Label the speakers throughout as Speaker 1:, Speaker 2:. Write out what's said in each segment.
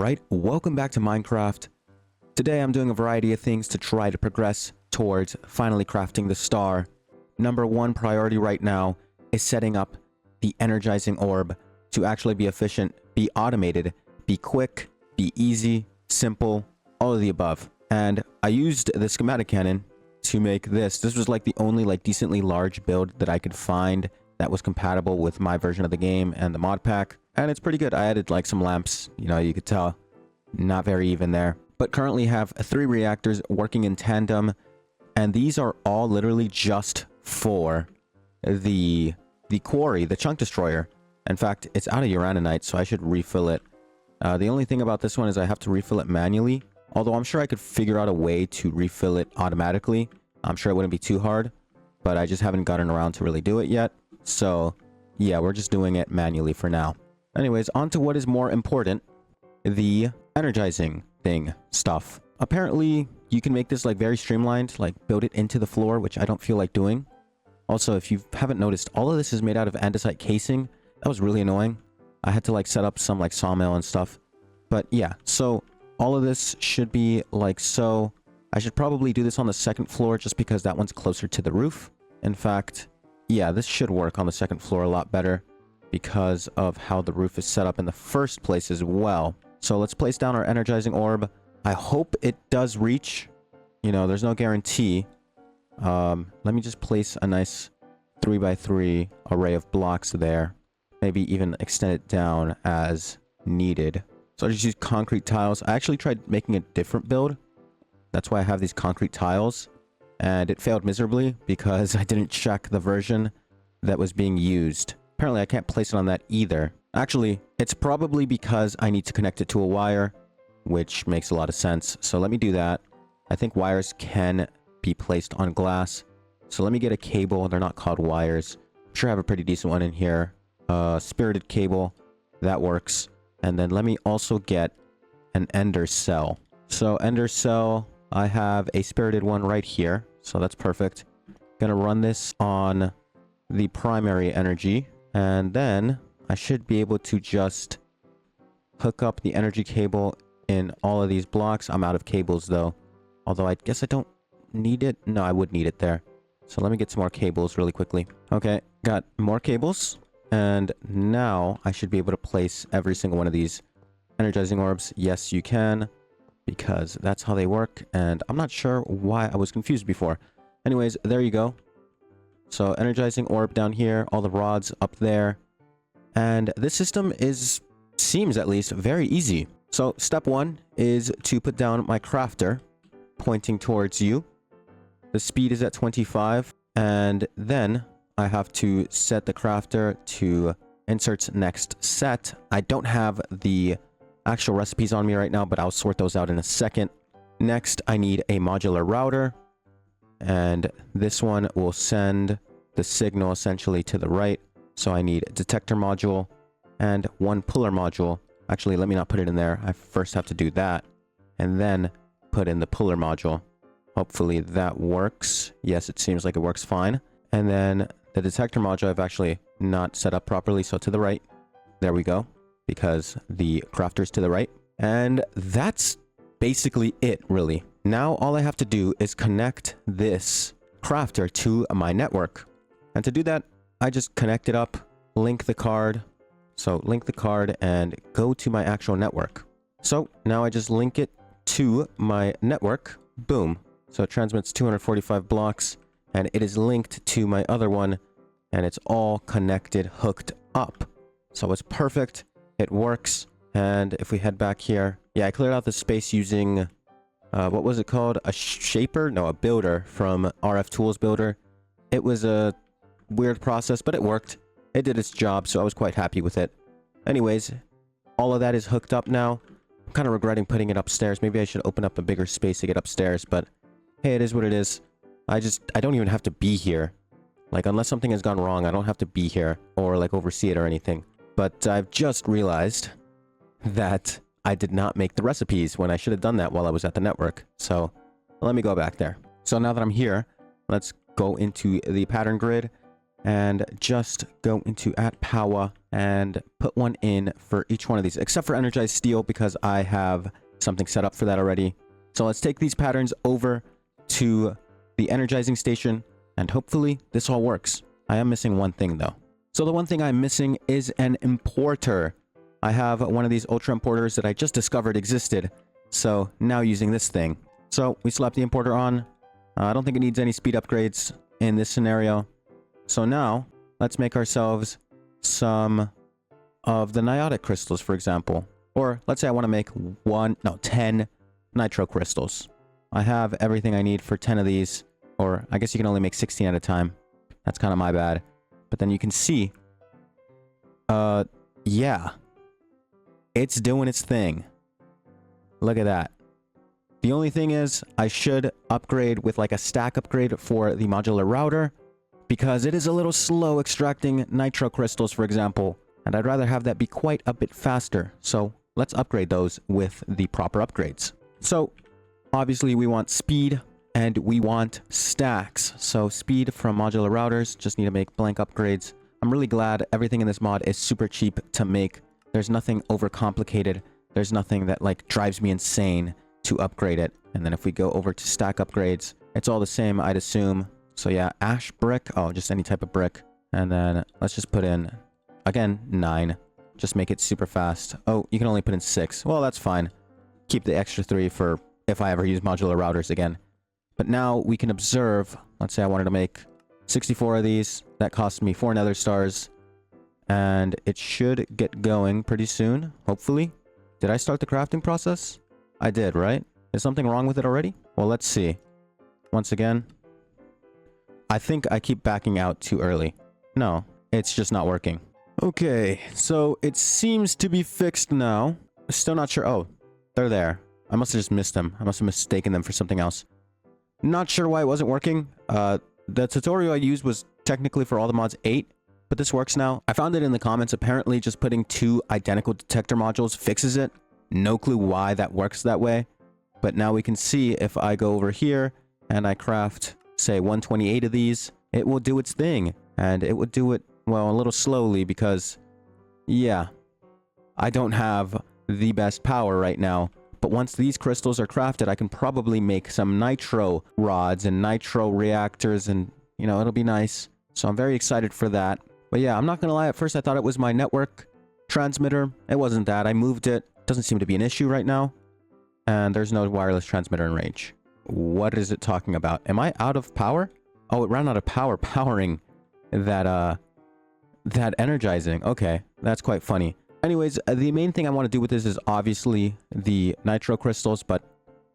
Speaker 1: Alright, welcome back to Minecraft. Today I'm doing a variety of things to try to progress towards finally crafting the star. Number one priority right now is setting up the energizing orb to actually be efficient, be automated, be quick, be easy, simple, all of the above. And I used the schematic cannon to make this. This was like the only decently large build that I could find that was compatible with my version of the game and the mod pack. And it's pretty good. I added like some lamps, you could tell, not very even there. But currently have 3 reactors working in tandem. And these are all literally just for the quarry, the chunk destroyer. In fact, it's out of uraninite, so I should refill it. The only thing about this one is I have to refill it manually. Although I'm sure I could figure out a way to refill it automatically. I'm sure it wouldn't be too hard. But I just haven't gotten around to really do it yet. So, yeah, we're just doing it manually for now. Anyways, on to what is more important. The energizing stuff. Apparently, you can make this very streamlined, build it into the floor, which I don't feel like doing. Also, if you haven't noticed, all of this is made out of andesite casing. That was really annoying. I had to set up some sawmill and stuff. But yeah, so all of this should be so. I should probably do this on the second floor just because that one's closer to the roof. In fact, yeah, this should work on the second floor a lot better because of how the roof is set up in the first place as well. So let's place down our energizing orb. I hope it does reach. There's no guarantee. Let me just place a nice 3x3 array of blocks there. Maybe even extend it down as needed. So I just use concrete tiles. I actually tried making a different build. That's why I have these concrete tiles. And it failed miserably because I didn't check the version that was being used. Apparently I can't place it on that either. Actually, it's probably because I need to connect it to a wire, which makes a lot of sense. So let me do that. I think wires can be placed on glass. So let me get a cable. They're not called wires. I'm sure I have a pretty decent one in here. Spirited cable. That works. And then let me also get an ender cell. So ender cell, I have a spirited one right here. So that's perfect. Gonna run this on the primary energy. And then I should be able to just hook up the energy cable in all of these blocks. I'm out of cables though. Although I guess I don't need it. No, I would need it there. So let me get some more cables really quickly. Okay, got more cables. And now I should be able to place every single one of these energizing orbs. Yes, you can. Because that's how they work. And I'm not sure why I was confused before. Anyways, there you go. So energizing orb down here. All the rods up there. And this system seems at least very easy. So step 1 is to put down my crafter pointing towards you. The speed is at 25. And then I have to set the crafter to insert next set. I don't have the actual recipes on me right now, but I'll sort those out in a second. Next, I need a modular router. And this one will send the signal essentially to the right. So I need a detector module and 1 puller module. Actually, let me not put it in there. I first have to do that. And then put in the puller module. Hopefully that works. Yes, it seems like it works fine. And then the detector module I've actually not set up properly. So to the right. There we go. Because the crafter's to the right. And that's basically it, really. Now all I have to do is connect this crafter to my network. And to do that, I just connect it up, link the card. So link the card and go to my actual network. So now I just link it to my network. Boom. So it transmits 245 blocks and it is linked to my other one and it's all connected, hooked up. So it's perfect. It works. And if we head back here, yeah, I cleared out the space using, what was it called? A shaper? No, a builder from RF Tools Builder. It was a weird process, but it worked. It did its job, so I was quite happy with it. Anyways, all of that is hooked up now. I'm kind of regretting putting it upstairs. Maybe I should open up a bigger space to get upstairs, but hey, it is what it is. I don't even have to be here. Unless something has gone wrong, I don't have to be here or oversee it or anything. But I've just realized that I did not make the recipes when I should have done that while I was at the network. So let me go back there. So now that I'm here, let's go into the pattern grid and just go into at power and put one in for each one of these, except for energized steel because I have something set up for that already. So let's take these patterns over to the energizing station, and hopefully this all works. I am missing one thing though. So the one thing I'm missing is an importer. I have one of these ultra importers that I just discovered existed. So now using this thing. So we slap the importer on. I don't think it needs any speed upgrades in this scenario. So now let's make ourselves some of the niotic crystals, for example. Or let's say I want to make 10 nitro crystals. I have everything I need for 10 of these. Or I guess you can only make 16 at a time. That's kind of my bad. But then you can see, yeah, it's doing its thing. Look at that. The only thing is I should upgrade with like a stack upgrade for the modular router because it is a little slow extracting nitro crystals, for example, and I'd rather have that be quite a bit faster. So let's upgrade those with the proper upgrades. So obviously we want speed and we want stacks. So speed from modular routers, just need to make blank upgrades. I'm really glad everything in this mod is super cheap to make. There's nothing overcomplicated. There's nothing that like drives me insane to upgrade it. And then if we go over to stack upgrades, it's all the same, I'd assume. So yeah, ash brick. Oh, just any type of brick. And then let's just put in, again, 9. Just make it super fast. Oh, you can only put in 6. Well, that's fine. Keep the extra 3 for if I ever use modular routers again. But now we can observe, let's say I wanted to make 64 of these. That cost me 4 nether stars. And it should get going pretty soon, hopefully. Did I start the crafting process? I did, right? Is something wrong with it already? Well, let's see. Once again. I think I keep backing out too early. No, it's just not working. Okay, so it seems to be fixed now. Still not sure. Oh, they're there. I must have just missed them. I must have mistaken them for something else. Not sure why it wasn't working. The tutorial I used was technically for all the mods 8, but this works now. I found it in the comments. Apparently just putting 2 identical detector modules fixes it. No clue why that works that way. But now we can see if I go over here and I craft, say, 128 of these, it will do its thing. And it would do it, well, a little slowly because, yeah, I don't have the best power right now. But once these crystals are crafted, I can probably make some nitro rods and nitro reactors and, you know, it'll be nice. So I'm very excited for that. But yeah, I'm not going to lie. At first, I thought it was my network transmitter. It wasn't that. I moved it. Doesn't seem to be an issue right now. And there's no wireless transmitter in range. What is it talking about? Am I out of power? Oh, it ran out of power powering that energizing. Okay, that's quite funny. Anyways, the main thing I want to do with this is obviously the nitro crystals, but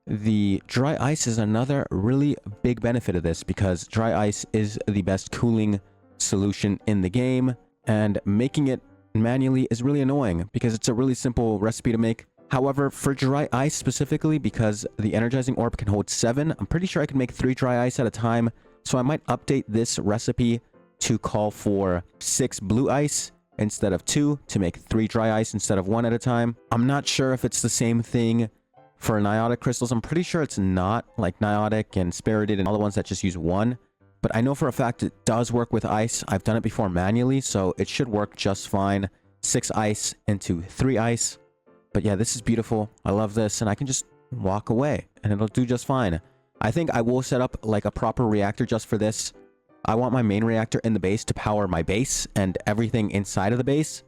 Speaker 1: the dry ice is another really big benefit of this because dry ice is the best cooling solution in the game, and making it manually is really annoying because it's a really simple recipe to make. However, for dry ice specifically, because the energizing orb can hold 7, I'm pretty sure I can make 3 dry ice at a time, so I might update this recipe to call for 6 blue ice instead of 2 to make 3 dry ice instead of 1 at a time. I'm not sure if it's the same thing for niotic crystals. I'm pretty sure it's not, like niotic and spirited and all the ones that just use 1. But I know for a fact it does work with ice. I've done it before manually, so it should work just fine. 6 ice into 3 ice. But yeah, this is beautiful. I love this, and I can just walk away and it'll do just fine. I think I will set up like a proper reactor just for this. I want my main reactor in the base to power my base and everything inside of the base.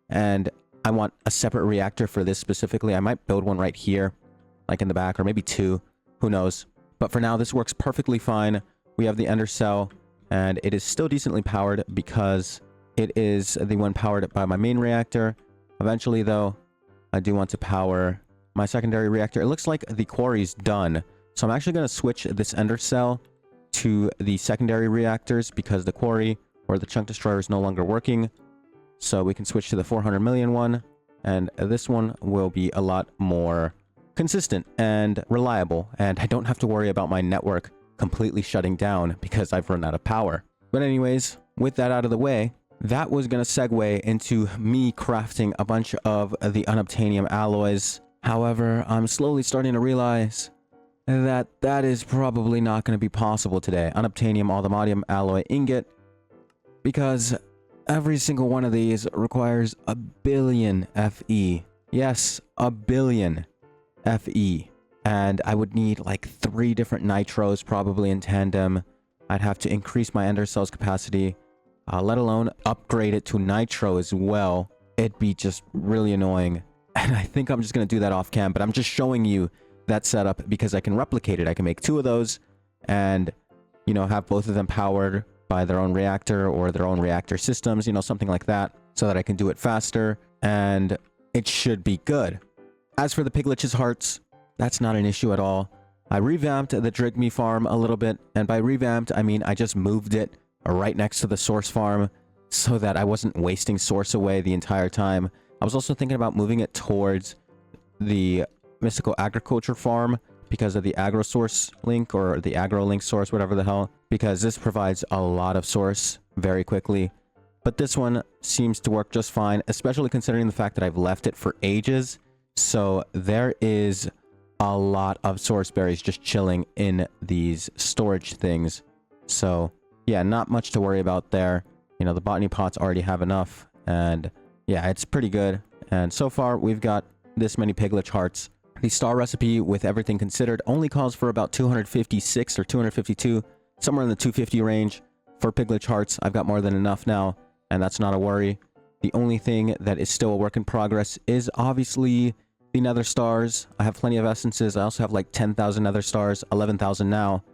Speaker 1: And I want a separate reactor for this specifically. I might build one right here, like in the back, or maybe 2. Who knows? But for now, this works perfectly fine. We have the ender cell, and it is still decently powered because it is the one powered by my main reactor. Eventually, though, I do want to power my secondary reactor. It looks like the quarry's done. So I'm actually going to switch this ender cell to the secondary reactors because the quarry or the chunk destroyer is no longer working. So we can switch to the 400 million one, and this one will be a lot more consistent and reliable, and I don't have to worry about my network completely shutting down because I've run out of power. But anyways, with that out of the way, that was going to segue into me crafting a bunch of the unobtainium alloys. However, I'm slowly starting to realize that is probably not going to be possible today. Unobtainium automatic alloy ingot. because every single one of these requires a billion FE. Yes, a billion FE. And I would need like 3 different nitros probably in tandem. I'd have to increase my ender cells capacity, let alone upgrade it to nitro as well. It'd be just really annoying. And I think I'm just going to do that off cam, but I'm just showing you that setup because I can replicate it. I can make 2 of those and, you know, have both of them powered by their own reactor or their own reactor systems, you know, something like that, so that I can do it faster and it should be good. As for the Piglitch's hearts, that's not an issue at all. I revamped the Drigme farm a little bit, and by revamped, I mean I just moved it right next to the source farm so that I wasn't wasting source away the entire time. I was also thinking about moving it towards the Mystical Agriculture farm because of the agro source link or the agro link source, whatever the hell, because this provides a lot of source very quickly. But this one seems to work just fine, especially considering the fact that I've left it for ages. So there is a lot of source berries just chilling in these storage things. So yeah, not much to worry about there. You know, the botany pots already have enough, and yeah, it's pretty good. And so far we've got this many Piglitch hearts. The star recipe, with everything considered, only calls for about 256 or 252, somewhere in the 250 range for Piglitch hearts. I've got more than enough now, and that's not a worry. The only thing that is still a work in progress is obviously the nether stars. I have plenty of essences. I also have like 10,000 nether stars, 11,000 now.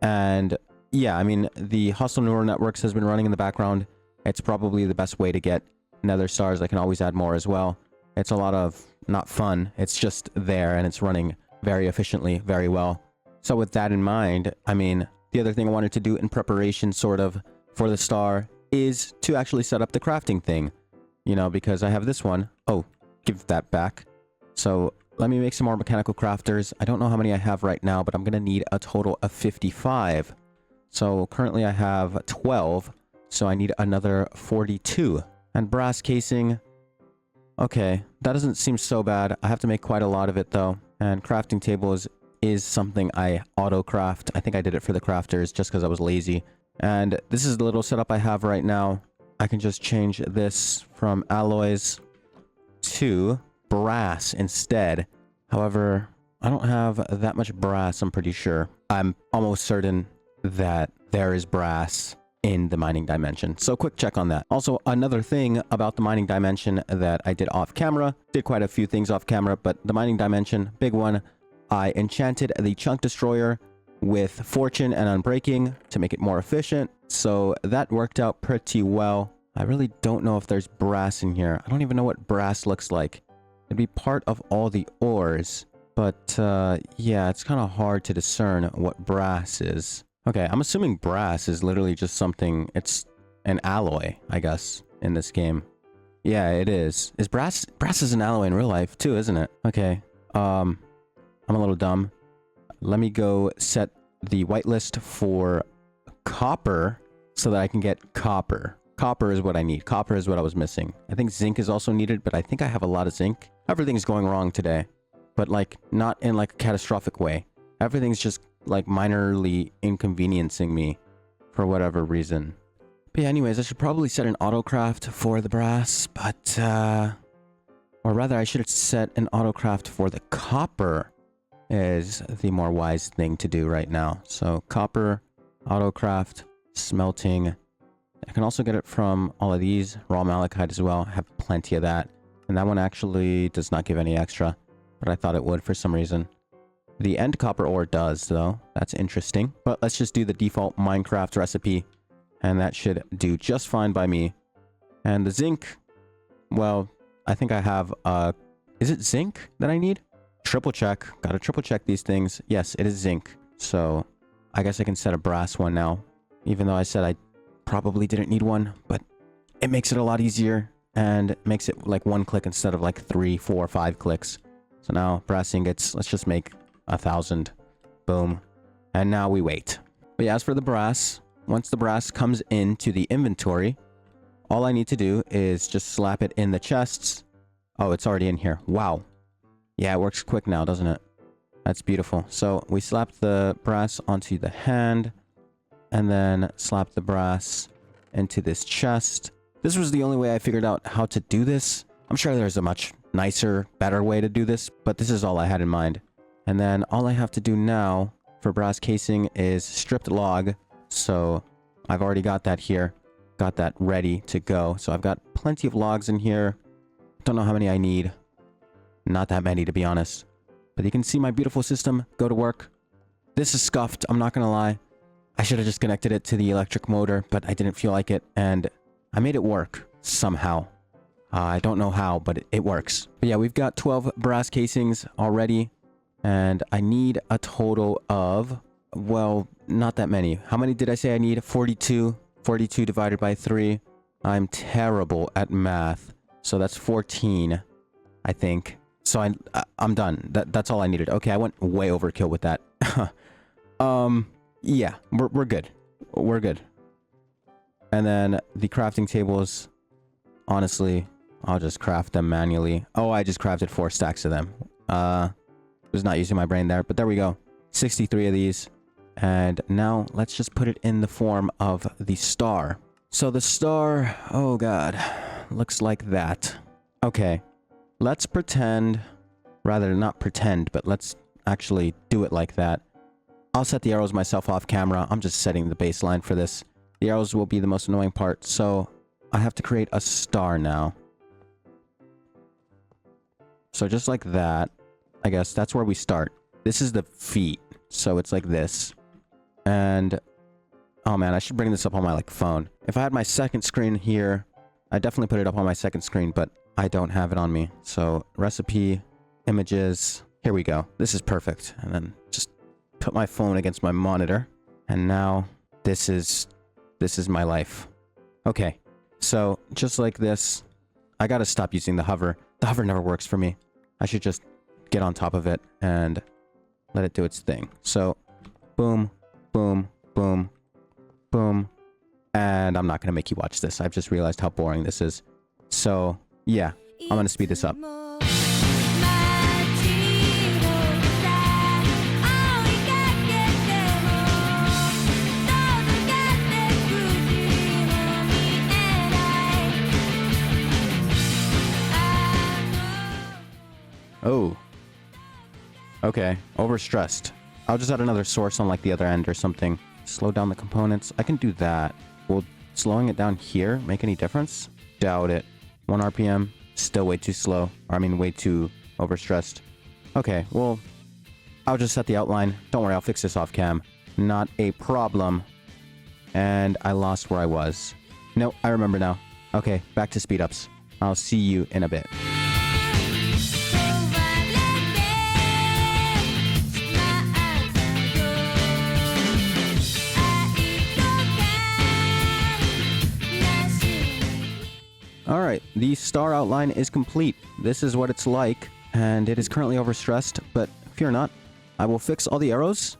Speaker 1: And yeah, I mean, the hostile neural networks has been running in the background. It's probably the best way to get nether stars. I can always add more as well. It's a lot of not fun. It's just there and it's running very efficiently, very well. So with that in mind, I mean, the other thing I wanted to do in preparation sort of for the star is to actually set up the crafting thing, you know, because I have this one. Oh, give that back. So let me make some more mechanical crafters. I don't know how many I have right now, but I'm going to need a total of 55. So currently I have 12. So I need another 42. And brass casing. Okay, that doesn't seem so bad. I have to make quite a lot of it though. And crafting tables is something I auto craft. I think I did it for the crafters just because I was lazy. And this is the little setup I have right now. I can just change this from alloys to brass instead. However, I don't have that much brass, I'm pretty sure. I'm almost certain that there is brass in the mining dimension. So quick check on that. Also, another thing about the mining dimension that I did off camera, did quite a few things off camera, but the mining dimension, big one, I enchanted the chunk destroyer with fortune and unbreaking to make it more efficient. So that worked out pretty well. I really don't know if there's brass in here. I don't even know what brass looks like. It'd be part of all the ores, but yeah, it's kind of hard to discern what brass is. Okay, I'm assuming brass is literally just something, it's an alloy, I guess, in this game. Yeah, it is. Is brass is an alloy in real life too, isn't it? Okay, I'm a little dumb. Let me go set the whitelist for copper so that I can get copper. Copper is what I need. Copper is what I was missing. I think zinc is also needed, but I think I have a lot of zinc. Everything's going wrong today, but like not in like a catastrophic way. Everything's just like minorly inconveniencing me for whatever reason. But yeah, anyways, I should probably set an autocraft for the brass, but or rather I should have set an autocraft for the copper is the more wise thing to do right now. So copper, autocraft, smelting. I can also get it from all of these, raw malachite as well. I have plenty of that. And that one actually does not give any extra, but I thought it would for some reason. The end copper ore does, though. That's interesting. But let's just do the default Minecraft recipe, and that should do just fine by me. And the zinc, well, I think I have, is it zinc that I need? Triple check. Gotta triple check these things. Yes, it is zinc. So I guess I can set a brass one now, even though I said I probably didn't need one, but it makes it a lot easier and makes it like 1 click instead of like 3, 4, 5 clicks. So now brass ingots, let's just make 1,000. Boom. And now we wait. But yeah, as for the brass, once the brass comes into the inventory, all I need to do is just slap it in the chests. Oh, it's already in here. Wow. Yeah, it works quick now, doesn't it? That's beautiful. So we slap the brass onto the hand, and then slap the brass into this chest. This was the only way I figured out how to do this. I'm sure there's a much nicer, better way to do this, but this is all I had in mind. And then all I have to do now for brass casing is stripped log. So I've already got that here. Got that ready to go. So I've got plenty of logs in here. Don't know how many I need. Not that many, to be honest. But you can see my beautiful system go to work. This is scuffed, I'm not gonna lie. I should have just connected it to the electric motor, but I didn't feel like it, and I made it work somehow. I don't know how, but it works. But yeah, we've got 12 brass casings already, and I need a total of, well, not that many. How many did I say I need? 42. 42 divided by 3. I'm terrible at math. So that's 14, I think. So I'm done. That's all I needed. Okay, I went way overkill with that. Yeah, we're good. We're good. And then the crafting tables, honestly, I'll just craft them manually. Oh, I just crafted 4 stacks of them. Was not using my brain there, but there we go. 63 of these. And now let's just put it in the form of the star. So the star, oh god, looks like that. Okay, let's pretend, rather not pretend, but let's actually do it like that. I'll set the arrows myself off camera. I'm just setting the baseline for this. The arrows will be the most annoying part, so I have to create a star now. So just like that, I guess that's where we start. This is the feet, so it's like this. And, oh man, I should bring this up on my phone. If I had my second screen here, I'd definitely put it up on my second screen, but I don't have it on me. So recipe, images, here we go. This is perfect. And then just put my phone against my monitor. And now this is my life. Okay, so just like this, I gotta stop using the hover. The hover never works for me. I should just get on top of it and let it do its thing. So boom, boom, boom, boom. And I'm not gonna make you watch this. I've just realized how boring this is. So yeah, I'm gonna speed this up. Oh. Okay, overstressed. I'll just add another source on the other end or something. Slow down the components. I can do that. Will slowing it down here make any difference? Doubt it. 1 RPM. Still way too slow. Or I mean way too overstressed. Okay, well, I'll just set the outline. Don't worry, I'll fix this off cam. Not a problem. And I lost where I was. No, I remember now. Okay, back to speed ups. I'll see you in a bit. Alright, the star outline is complete. This is what it's like, and it is currently overstressed, but fear not. I will fix all the arrows,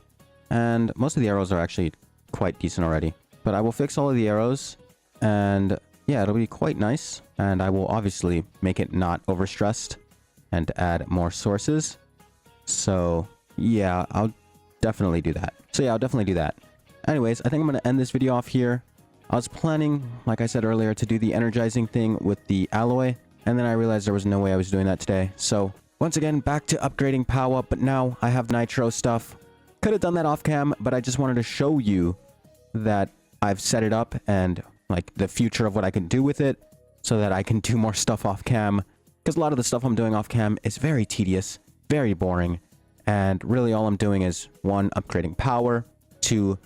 Speaker 1: and most of the arrows are actually quite decent already. But I will fix all of the arrows, and yeah, it'll be quite nice. And I will obviously make it not overstressed, and add more sources. So yeah, I'll definitely do that. Anyways, I think I'm going to end this video off here. I was planning, like I said earlier, to do the energizing thing with the alloy, and then I realized there was no way I was doing that today. So, once again, back to upgrading power, but now I have nitro stuff. Could have done that off cam, but I just wanted to show you that I've set it up and, the future of what I can do with it, so that I can do more stuff off cam. Because a lot of the stuff I'm doing off cam is very tedious, very boring, and really all I'm doing is, 1, upgrading power, 2,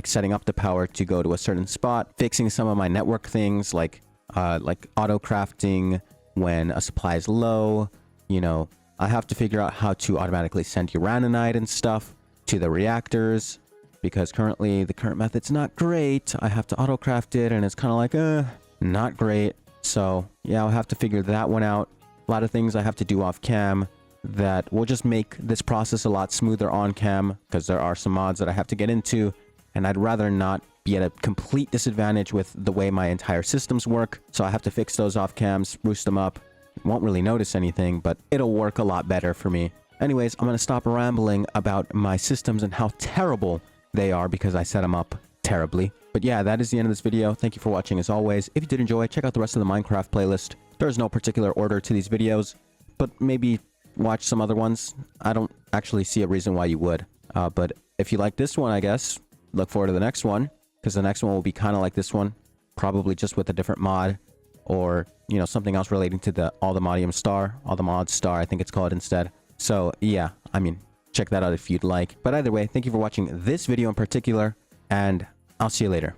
Speaker 1: setting up the power to go to a certain spot, fixing some of my network things like auto crafting when a supply is low. I have to figure out how to automatically send uraninite and stuff to the reactors because currently the current method's not great. I have to auto craft it and it's kind of not great. So yeah, I'll have to figure that one out. A lot of things I have to do off cam that will just make this process a lot smoother on cam because there are some mods that I have to get into. And I'd rather not be at a complete disadvantage with the way my entire systems work. So I have to fix those off cam, spruce them up. Won't really notice anything, but it'll work a lot better for me. Anyways, I'm going to stop rambling about my systems and how terrible they are because I set them up terribly. But yeah, that is the end of this video. Thank you for watching as always. If you did enjoy, check out the rest of the Minecraft playlist. There is no particular order to these videos, but maybe watch some other ones. I don't actually see a reason why you would. But if you like this one, I guess, look forward to the next one, because the next one will be kind of like this one, probably just with a different mod, or, you know, something else relating to the All the Modium Star, All the Mod Star, I think it's called instead. So yeah, I mean, check that out if you'd like. But either way, thank you for watching this video in particular, and I'll see you later.